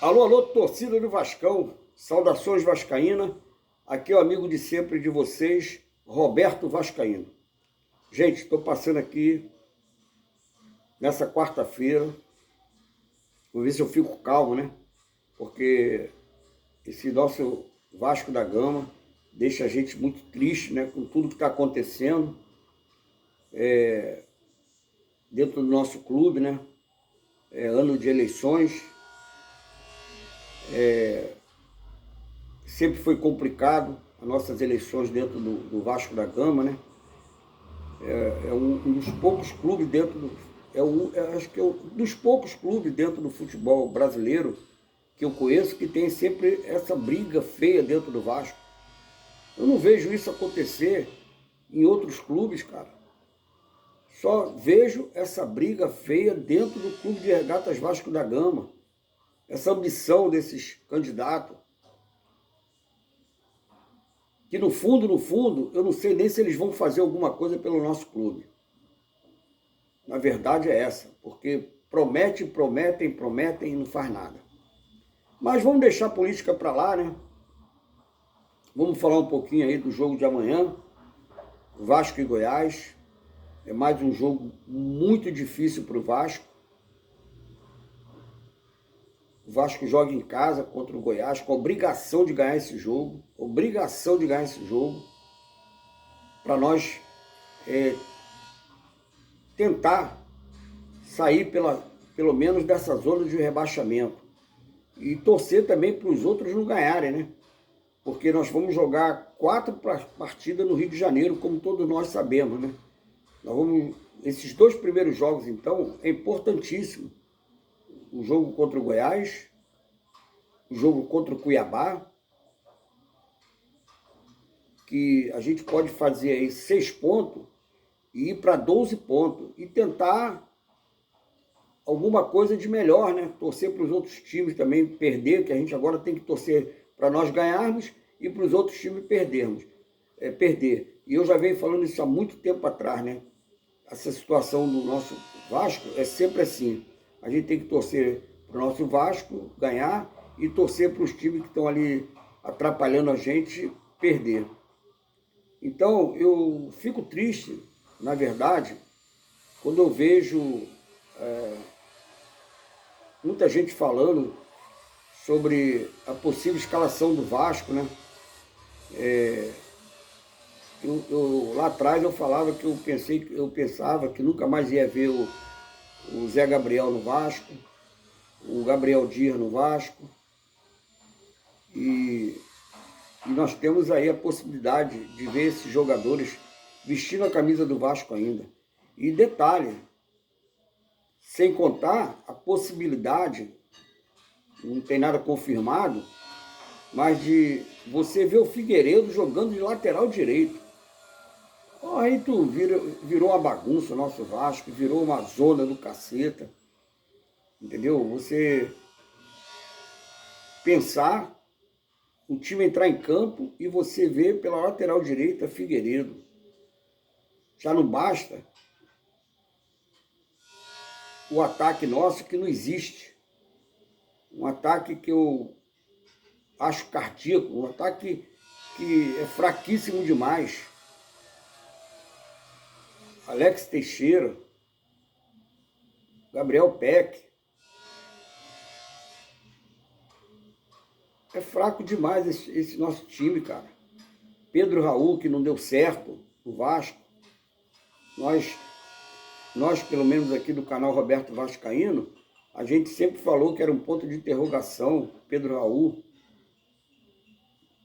Alô, alô, torcida do Vascão, saudações vascaína, aqui é o amigo de sempre de vocês, Roberto Vascaíno. Gente, estou passando aqui nessa quarta-feira, vou ver se eu fico calmo, né? Porque esse nosso Vasco da Gama deixa a gente muito triste, né? Com tudo que está acontecendo dentro do nosso clube, né? É ano de eleições, sempre foi complicado as nossas eleições dentro do Vasco da Gama, né? É um dos poucos clubes dentro do. Acho que é um dos poucos clubes dentro do futebol brasileiro que eu conheço que tem sempre essa briga feia dentro do Vasco. Eu não vejo isso acontecer em outros clubes, cara. Só vejo essa briga feia dentro do Clube de Regatas Vasco da Gama. Essa ambição desses candidatos. Que no fundo, eu não sei nem se eles vão fazer alguma coisa pelo nosso clube. Na verdade é essa, porque prometem e não faz nada. Mas vamos deixar a política para lá, né? Vamos falar um pouquinho aí do jogo de amanhã, Vasco e Goiás. É mais um jogo muito difícil para o Vasco. O Vasco joga em casa contra o Goiás com a obrigação de ganhar esse jogo. Para nós tentar sair pelo menos dessa zona de rebaixamento. E torcer também para os outros não ganharem, né? Porque nós vamos jogar 4 partidas no Rio de Janeiro, como todos nós sabemos, né? Esses 2 primeiros jogos, então, é importantíssimo. O jogo contra o Goiás, o jogo contra o Cuiabá, que a gente pode fazer aí 6 pontos e ir para 12 pontos e tentar alguma coisa de melhor, né? Torcer para os outros times também perder, que a gente agora tem que torcer para nós ganharmos e para os outros times perder. E eu já venho falando isso há muito tempo atrás, né? Essa situação do nosso Vasco é sempre assim. A gente tem que torcer para o nosso Vasco ganhar e torcer para os times que estão ali atrapalhando a gente perder. Então, eu fico triste, na verdade, quando eu vejo muita gente falando sobre a possível escalação do Vasco, né? Lá atrás eu falava que eu pensava que nunca mais ia ver o Zé Gabriel no Vasco, o Gabriel Dias no Vasco, e nós temos aí a possibilidade de ver esses jogadores vestindo a camisa do Vasco ainda. E detalhe, sem contar a possibilidade, não tem nada confirmado, mas de você ver o Figueiredo jogando de lateral direito. Aí virou uma bagunça o nosso Vasco, virou uma zona do caceta, entendeu? Você pensar, o time entrar em campo e você ver pela lateral direita Figueiredo. Já não basta o ataque nosso que não existe. Um ataque que eu acho cardíaco, um ataque que é fraquíssimo demais. Alex Teixeira, Gabriel Peck. É fraco demais esse nosso time, cara. Pedro Raul, que não deu certo no Vasco. Nós, pelo menos aqui do canal Roberto Vascaíno, a gente sempre falou que era um ponto de interrogação, Pedro Raul.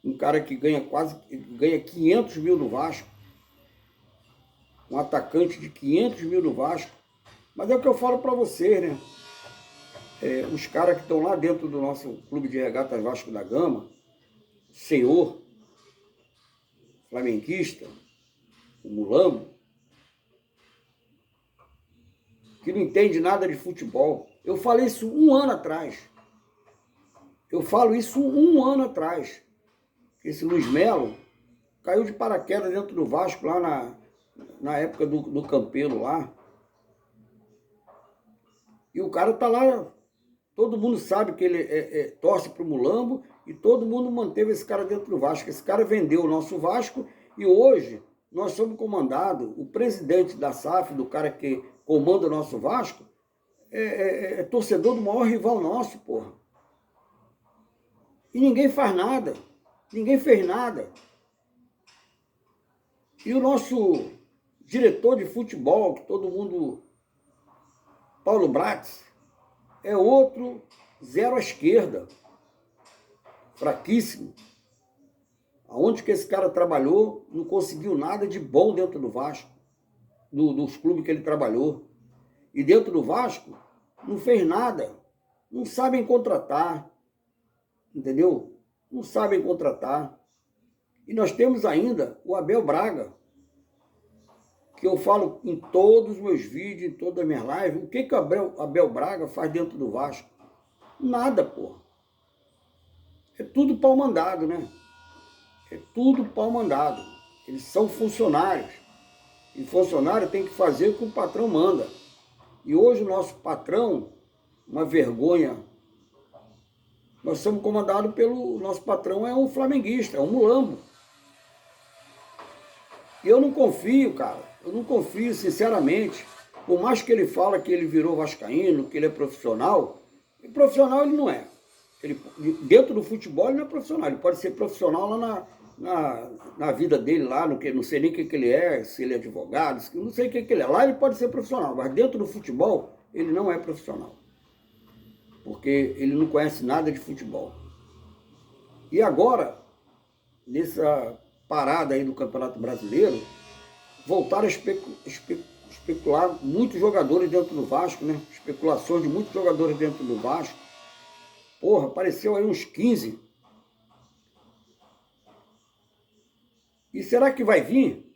Um cara que ganha 500 mil no Vasco. Um atacante de 500 mil no Vasco. Mas é o que eu falo para vocês, né? Os caras que estão lá dentro do nosso Clube de Regatas Vasco da Gama, senhor, flamenguista, o Mulambo, que não entende nada de futebol. Eu falei isso um ano atrás. Esse Luiz Melo caiu de paraquedas dentro do Vasco lá na época do Campelo lá. E o cara tá lá Todo mundo sabe que ele torce para o Mulambo e todo mundo manteve esse cara dentro do Vasco. Esse cara vendeu o nosso Vasco e hoje nós somos comandados, o presidente da SAF, do cara que comanda o nosso Vasco, é torcedor do maior rival nosso, porra. E ninguém faz nada, ninguém fez nada. E o nosso diretor de futebol, que todo mundo, Paulo Bratz, é outro zero à esquerda, fraquíssimo. Aonde que esse cara trabalhou, não conseguiu nada de bom dentro do Vasco, dos clubes que ele trabalhou. E dentro do Vasco, não fez nada. Não sabem contratar, entendeu? Não sabem contratar. E nós temos ainda o Abel Braga, que eu falo em todos os meus vídeos, em todas as minhas lives, o que o Abel Braga faz dentro do Vasco? Nada, porra. É tudo pau mandado, né? É tudo pau mandado. Eles são funcionários. E funcionário tem que fazer o que o patrão manda. E hoje o nosso patrão, uma vergonha, nós somos comandados pelo... Nosso patrão é um flamenguista, é um mulambo. E eu não confio, cara. Eu não confio, sinceramente. Por mais que ele fala que ele virou vascaíno, que ele é profissional, e profissional ele não é. Ele, dentro do futebol ele não é profissional. Ele pode ser profissional lá na vida dele, lá, não sei nem o que ele é, se ele é advogado, não sei o que ele é. Lá ele pode ser profissional, mas dentro do futebol ele não é profissional. Porque ele não conhece nada de futebol. E agora, nessa parada aí do Campeonato Brasileiro, voltaram a especular muitos jogadores dentro do Vasco, né? Especulações de muitos jogadores dentro do Vasco. Porra, apareceu aí uns 15. E será que vai vir?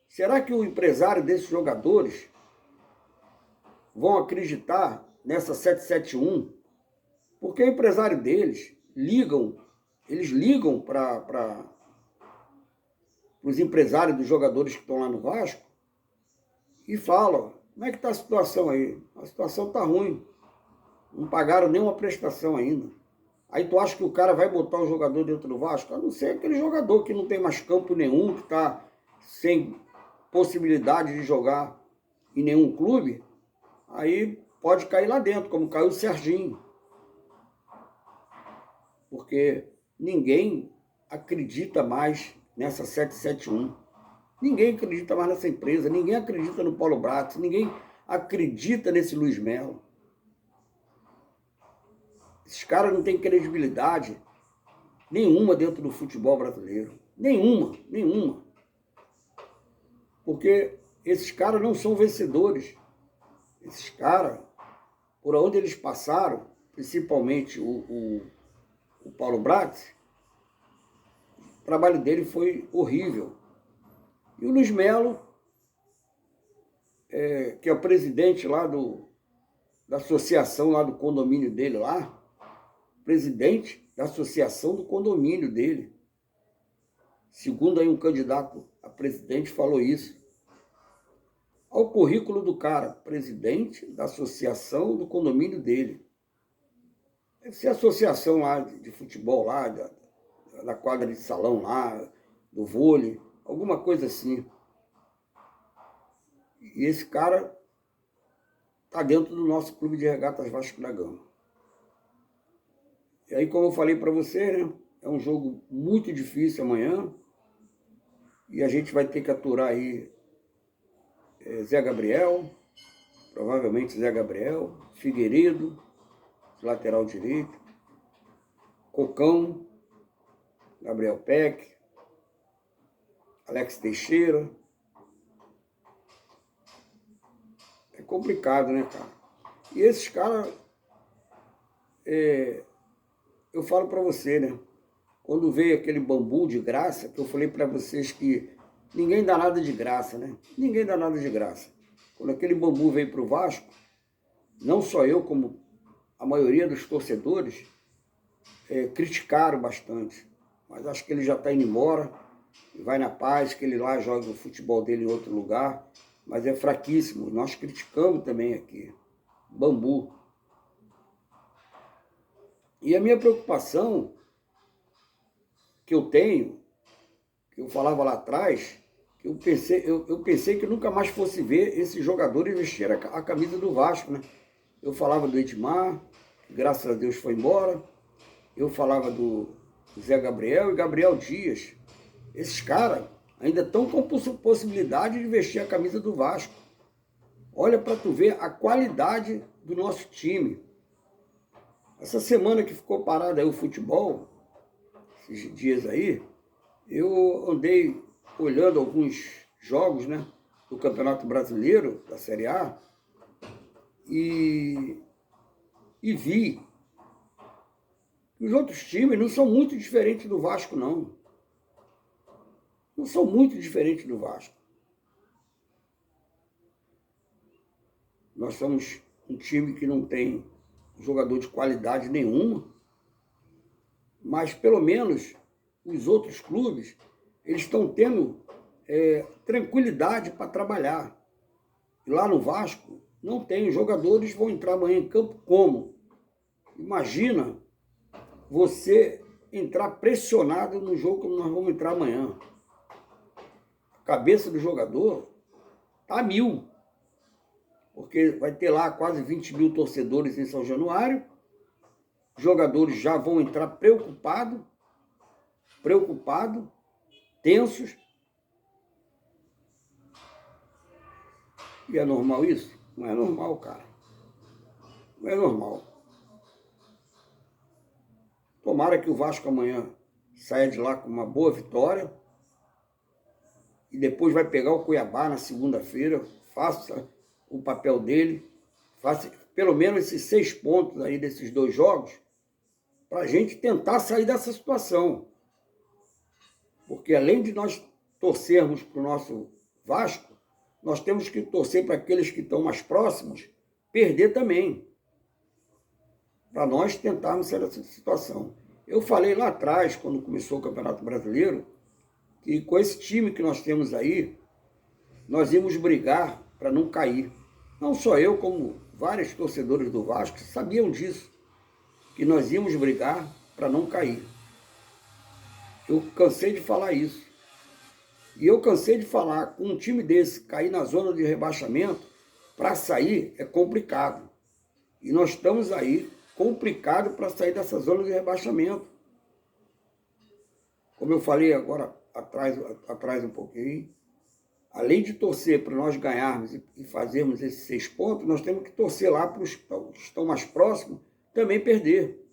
Será que o empresário desses jogadores vão acreditar nessa 771? Porque o empresário deles eles ligam para os empresários dos jogadores que estão lá no Vasco e falam: como é que está a situação aí? A situação está ruim. Não pagaram nenhuma prestação ainda. Aí tu acha que o cara vai botar o jogador dentro do Vasco? A não ser aquele jogador que não tem mais campo nenhum, que está sem possibilidade de jogar em nenhum clube, aí pode cair lá dentro, como caiu o Serginho. Porque ninguém acredita mais nessa 771. Ninguém acredita mais nessa empresa, ninguém acredita no Paulo Bratz, ninguém acredita nesse Luiz Melo. Esses caras não têm credibilidade nenhuma dentro do futebol brasileiro. Nenhuma. Porque esses caras não são vencedores. Esses caras, por onde eles passaram, principalmente o Paulo Bratz, o trabalho dele foi horrível. E o Luiz Melo, que é o presidente lá da associação lá do condomínio dele lá, presidente da associação do condomínio dele. Segundo aí um candidato a presidente falou isso. Olha o currículo do cara, presidente da associação do condomínio dele. Deve ser a associação lá de futebol lá, da quadra de salão lá, do vôlei, alguma coisa assim. E esse cara está dentro do nosso clube de regatas Vasco da Gama. E aí, como eu falei para você, né, é um jogo muito difícil amanhã. E a gente vai ter que aturar aí Zé Gabriel, provavelmente Zé Gabriel, Figueiredo, lateral direito, Cocão, Gabriel Peck, Alex Teixeira. É complicado, né, cara? E esses caras, eu falo para você, né? Quando veio aquele Bambu de graça, que eu falei para vocês que ninguém dá nada de graça, né? Ninguém dá nada de graça. Quando aquele Bambu veio para o Vasco, não só eu, como a maioria dos torcedores, criticaram bastante. Mas acho que ele já está indo embora, vai na paz, que ele lá joga o futebol dele em outro lugar, mas é fraquíssimo. Nós criticamos também aqui. Bambu. E a minha preocupação que eu tenho, que eu falava lá atrás, que eu pensei que nunca mais fosse ver esses jogadores vestir a camisa do Vasco, né? Eu falava do Edmar, que graças a Deus foi embora. Eu falava do Zé Gabriel e Gabriel Dias. Esses caras ainda estão com possibilidade de vestir a camisa do Vasco. Olha para tu ver a qualidade do nosso time. Essa semana que ficou parado aí o futebol, esses dias aí, eu andei olhando alguns jogos, né, do Campeonato Brasileiro, da Série A, e vi que os outros times não são muito diferentes do Vasco, não. Não são muito diferentes do Vasco. Nós somos um time que não tem jogador de qualidade nenhuma, mas pelo menos os outros clubes, eles estão tendo tranquilidade para trabalhar. E lá no Vasco não tem, os jogadores vão entrar amanhã em campo como? Imagina você entrar pressionado no jogo que nós vamos entrar amanhã. A cabeça do jogador está a 1000. Porque vai ter lá quase 20 mil torcedores em São Januário, os jogadores já vão entrar preocupados, tensos. E é normal isso? Não é normal, cara. Não é normal. Tomara que o Vasco amanhã saia de lá com uma boa vitória e depois vai pegar o Cuiabá na segunda-feira, faça o papel dele, faça pelo menos esses 6 pontos aí desses 2 jogos, para a gente tentar sair dessa situação. Porque além de nós torcermos para o nosso Vasco, nós temos que torcer para aqueles que estão mais próximos perder também, para nós tentarmos sair dessa situação. Eu falei lá atrás, quando começou o Campeonato Brasileiro, que com esse time que nós temos aí, nós íamos brigar para não cair. Não só eu, como vários torcedores do Vasco sabiam disso, que nós íamos brigar para não cair. Eu cansei de falar isso. E eu cansei de falar, com um time desse cair na zona de rebaixamento, para sair é complicado. E nós estamos aí, complicado para sair dessa zona de rebaixamento. Como eu falei agora atrás um pouquinho, além de torcer para nós ganharmos e fazermos esses 6 pontos, nós temos que torcer lá para os que estão mais próximos também perder.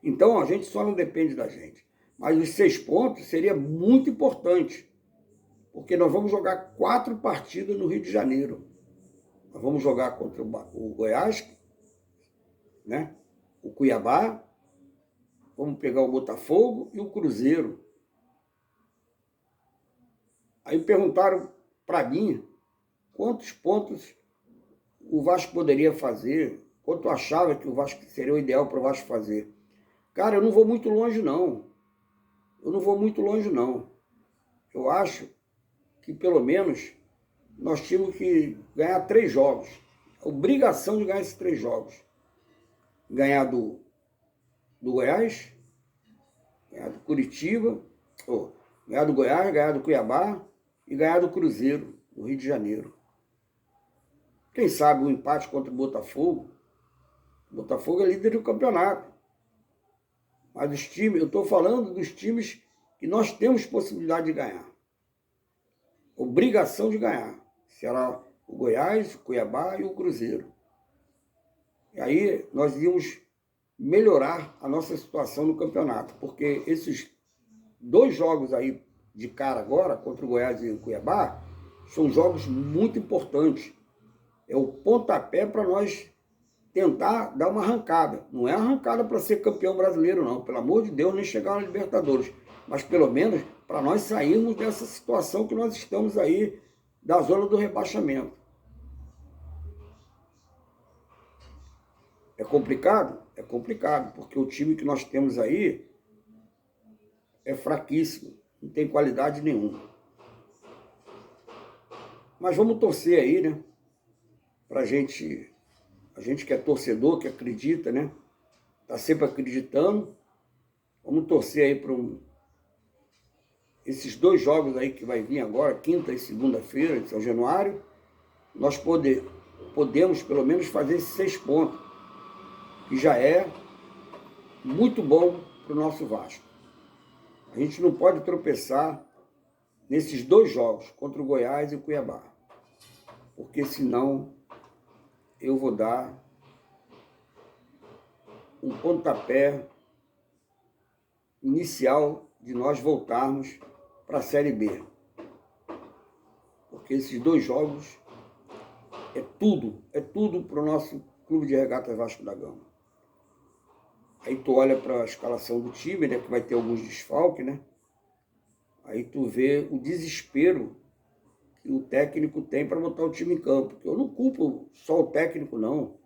Então a gente só não depende da gente. Mas os 6 pontos seria muito importante, porque nós vamos jogar 4 partidas no Rio de Janeiro. Nós vamos jogar contra o Goiás, né? O Cuiabá, vamos pegar o Botafogo e o Cruzeiro. Aí perguntaram para mim quantos pontos o Vasco poderia fazer, quanto eu achava que o Vasco seria o ideal para o Vasco fazer. Cara, eu não vou muito longe, não. Eu acho que pelo menos nós tínhamos que ganhar 3 jogos. A obrigação de ganhar esses 3 jogos. Ganhar do Goiás, ganhar do Curitiba, ganhar do Goiás, ganhar do Cuiabá e ganhar do Cruzeiro, no Rio de Janeiro. Quem sabe um empate contra o Botafogo. O Botafogo é líder do campeonato. Mas os times, eu estou falando dos times que nós temos possibilidade de ganhar. Obrigação de ganhar. Será o Goiás, o Cuiabá e o Cruzeiro. E aí nós íamos melhorar a nossa situação no campeonato, porque esses 2 jogos aí de cara agora, contra o Goiás e o Cuiabá, são jogos muito importantes. É o pontapé para nós tentar dar uma arrancada. Não é arrancada para ser campeão brasileiro, não. Pelo amor de Deus, nem chegar na Libertadores. Mas pelo menos para nós sairmos dessa situação que nós estamos aí, da zona do rebaixamento. É complicado? É complicado, porque o time que nós temos aí é fraquíssimo, não tem qualidade nenhuma. Mas vamos torcer aí, né? A gente que é torcedor, que acredita, né? está sempre acreditando. Vamos torcer aí para esses 2 jogos aí que vai vir agora, quinta e segunda-feira de São Januário, nós podemos pelo menos fazer esses 6 pontos, que já é muito bom para o nosso Vasco. A gente não pode tropeçar nesses 2 jogos, contra o Goiás e o Cuiabá, porque senão eu vou dar um pontapé inicial de nós voltarmos para a Série B. Porque esses 2 jogos é tudo para o nosso Clube de Regatas Vasco da Gama. Aí tu olha para a escalação do time, né, que vai ter alguns desfalques, né? Aí tu vê o desespero que o técnico tem para botar o time em campo. Eu não culpo só o técnico, não.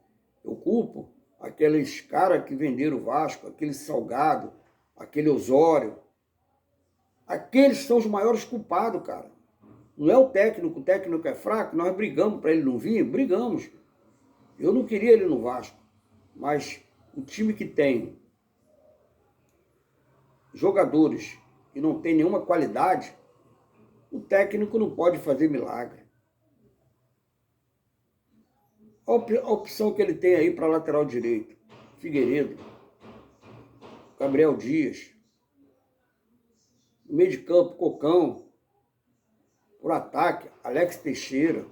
Eu culpo aqueles caras que venderam o Vasco, aquele Salgado, aquele Osório. Aqueles são os maiores culpados, cara. Não é o técnico é fraco, nós brigamos para ele não vir, brigamos. Eu não queria ele no Vasco, mas o time que tem jogadores que não tem nenhuma qualidade, o técnico não pode fazer milagre. A opção que ele tem aí para lateral direito, Figueiredo, Gabriel Dias, no meio de campo, Cocão, por ataque, Alex Teixeira,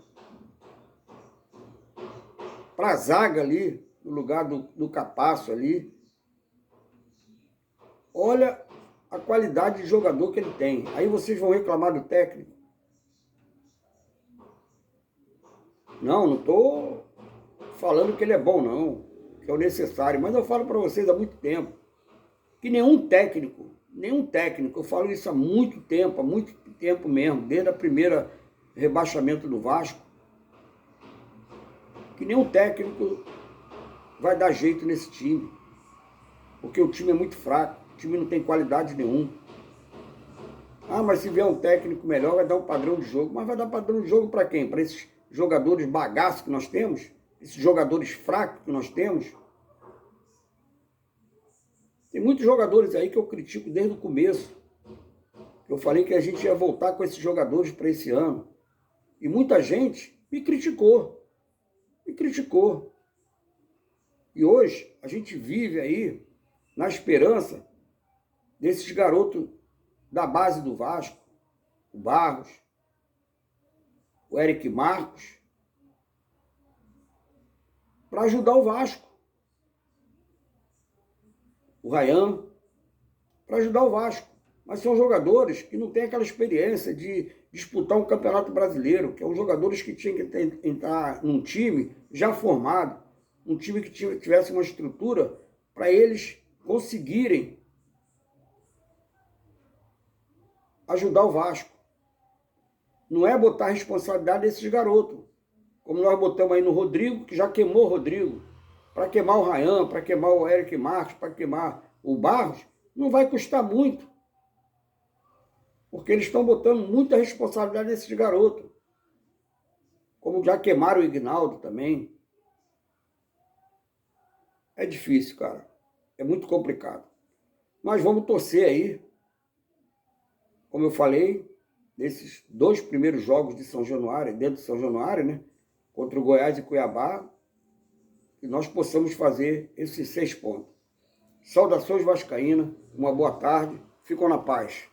para a zaga ali, no lugar do Capasso ali. Olha a qualidade de jogador que ele tem. Aí vocês vão reclamar do técnico. Não estou falando que ele é bom, não, que é o necessário, mas eu falo para vocês há muito tempo que nenhum técnico, eu falo isso há muito tempo mesmo, desde a primeira rebaixamento do Vasco, que nenhum técnico vai dar jeito nesse time, porque o time é muito fraco, o time não tem qualidade nenhuma. Ah, mas se vier um técnico melhor, vai dar um padrão de jogo. Mas vai dar padrão de jogo para quem? Para esses jogadores bagaços que nós temos? Esses jogadores fracos que nós temos? Tem muitos jogadores aí que eu critico desde o começo. Eu falei que a gente ia voltar com esses jogadores para esse ano. E muita gente me criticou. E hoje a gente vive aí na esperança desses garotos da base do Vasco, o Barros, o Eric Marcos, para ajudar o Vasco. O Ryan, para ajudar o Vasco. Mas são jogadores que não têm aquela experiência de disputar um campeonato brasileiro, que são jogadores que tinham que entrar num time já formado, um time que tivesse uma estrutura para eles conseguirem ajudar o Vasco. Não é botar a responsabilidade desses garotos, como nós botamos aí no Rodrigo, que já queimou o Rodrigo. Para queimar o Ryan, para queimar o Eric Marcos, para queimar o Barros, não vai custar muito. Porque eles estão botando muita responsabilidade nesses garotos. Como já queimaram o Ignaldo também. É difícil, cara. É muito complicado. Mas vamos torcer aí. Como eu falei, nesses 2 primeiros jogos de São Januário, dentro de São Januário, né? Contra o Goiás e Cuiabá, que nós possamos fazer esses 6 pontos. Saudações vascaínas, uma boa tarde, ficam na paz.